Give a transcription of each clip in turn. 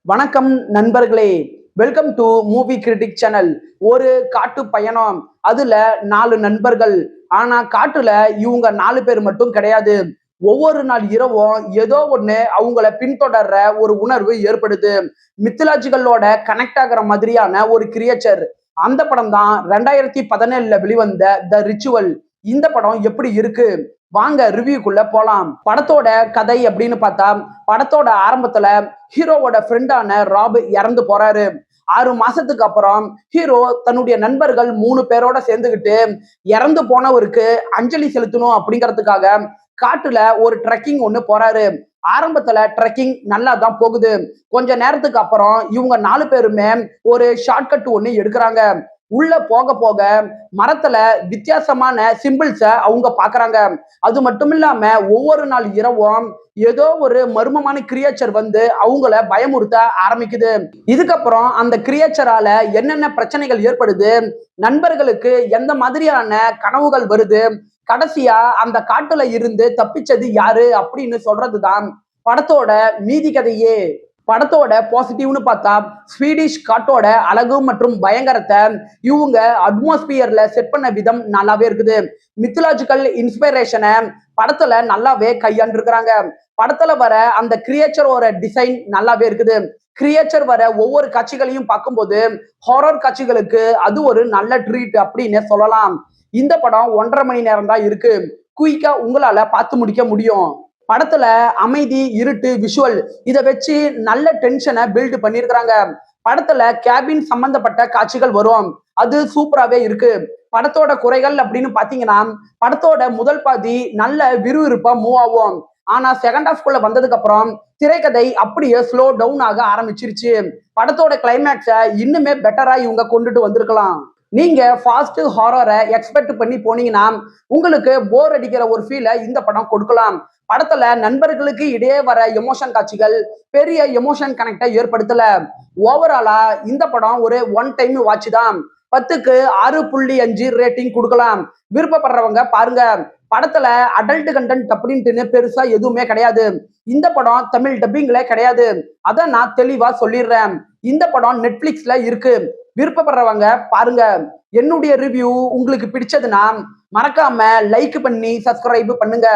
வணக்கம் நண்பர்களே, welcome to movie critic channel. ஒரு காட்டு பயணம், அதுல 4 நண்பர்கள். ஆனா காட்டுல இவங்க 4 பேர் மட்டும் கிடையாது. ஒவ்வொரு நாள் இரவும் ஏதோ ஒண்ணு அவங்கள பின்தொடர்ற ஒரு உணர்வு ஏற்படுது. மித்தலாஜிகளோட கனெக்ட் ஆகிற மாதிரியான ஒரு கிரியேச்சர். அந்த படம் தான் 2017 வெளிவந்த த ரிச்சுவல். இந்த படம் எப்படி இருக்கு, வாங்க ரிவ்யூக்குள்ள போலாம். படத்தோட கதை அப்படின்னு பார்த்தா, படத்தோட ஆரம்பத்துல ஹீரோவோட ஃப்ரெண்டான ராப் இறந்து போறாரு. 6 மாசத்துக்கு அப்புறம் ஹீரோ தன்னுடைய நண்பர்கள் 3 பேரோட சேர்ந்துகிட்டு இறந்து போனவருக்கு அஞ்சலி செலுத்தணும் அப்படிங்கிறதுக்காக காட்டுல ஒரு ட்ரெக்கிங் ஒண்ணு போறாரு. ஆரம்பத்துல ட்ரெக்கிங் நல்லா தான் போகுது. கொஞ்ச நேரத்துக்கு அப்புறம் இவங்க 4 பேருமே ஒரு ஷார்ட்கட் ஒண்ணு எடுக்கிறாங்க. உள்ள போக போக மரத்துல வித்தியாசமான சிம்பிள்ஸ அவங்க பாக்குறாங்க. அது மட்டும் இல்லாம ஒவ்வொரு நாள் இரவும் ஏதோ ஒரு மர்மமான கிரியேச்சர் வந்து அவங்கள பயமுறுத்த ஆரம்பிக்குது. இதுக்கப்புறம் அந்த கிரியேச்சரால என்னென்ன பிரச்சனைகள் ஏற்படுது, நண்பர்களுக்கு எந்த மாதிரியான கனவுகள் வருது, கடைசியா அந்த காட்டுல இருந்து தப்பிச்சது யாரு அப்படின்னு சொல்றதுதான் படத்தோட மீதி கதையே. படத்தோட பாசிட்டிவ்னு பார்த்தா, ஸ்வீடிஷ் காட்டோட அழகு மற்றும் பயங்கரத்தை இவங்க அட்மாஸ்பியர்ல செட் பண்ண விதம் நல்லாவே இருக்குது. மித்தலாஜிக்கல் இன்ஸ்பிரேஷனை படத்துல நல்லாவே கையாண்டிருக்கிறாங்க. படத்துல வர அந்த கிரியேச்சரோட டிசைன் நல்லாவே இருக்குது. கிரியேச்சர் வர ஒவ்வொரு காட்சிகளையும் பார்க்கும்போது ஹாரர் காட்சிகளுக்கு அது ஒரு நல்ல ட்ரீட் அப்படின்னு சொல்லலாம். இந்த படம் 1.5 மணி நேரம் தான் இருக்கு. குயிக்கா உங்களால பார்த்து முடிக்க முடியும். படத்துல அமைதி, இருட்டு, விஷுவல் இதை வச்சு நல்ல டென்ஷனை பில்ட் பண்ணிருக்கிறாங்க. படத்துல கேபின் சம்பந்தப்பட்ட காட்சிகள் வரும், அது சூப்பராகவே இருக்கு. படத்தோட குறைகள் அப்படின்னு பாத்தீங்கன்னா, படத்தோட முதல் பாதி நல்ல விறுவிறுப்பா மூவ் ஆகும். ஆனா செகண்ட் ஹாஃப்குள்ள வந்ததுக்கு அப்புறம் திரைக்கதை அப்படியே ஸ்லோ டவுன் ஆக ஆரம்பிச்சிருச்சு. படத்தோட கிளைமேக்ஸை இன்னுமே பெட்டரா இவங்க கொண்டுட்டு வந்திருக்கலாம். நீங்க ஃபாஸ்ட் ஹாரரை எக்ஸ்பெக்ட் பண்ணி போனீங்கன்னா உங்களுக்கு போர் அடிக்கிற ஒரு ஃபீலை இந்த படம் கொடுக்கலாம். படத்துல நண்பர்களுக்கு இடையே வர எமோஷன் காட்சிகள் பெரிய எமோஷன் கனெக்டை ஏற்படுத்தல. ஓவராலா இந்த படம் ஒரு ஒன் டைம் வாட்ச் தான். 10க்கு 6.5 ரேட்டிங் கொடுக்கலாம். விருப்பப்படுறவங்க பாருங்க. படத்துல அடல்ட் கண்டென்ட் அப்படின்ட்டு பெருசா எதுவுமே கிடையாது. இந்த படம் தமிழ் டப்பிங்ல கிடையாது. அத நான் தெளிவா சொல்லிடுறேன். இந்த படம் நெட்ஃபிளிக்ஸ்ல இருக்கு. விருப்பப்படுறவங்க பாருங்க. என்னுடைய ரிவ்யூ உங்களுக்கு பிடிச்சதுன்னா மறக்காம லைக் பண்ணி சப்ஸ்கிரைப் பண்ணுங்க.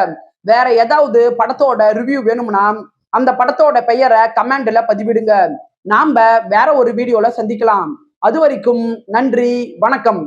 வேற ஏதாவது படத்தோட ரிவ்யூ வேணும்னா அந்த படத்தோட பெயரை கமெண்ட்ல பதிவிடுங்க. நாம வேற ஒரு வீடியோல சந்திக்கலாம். அது வரைக்கும் நன்றி, வணக்கம்.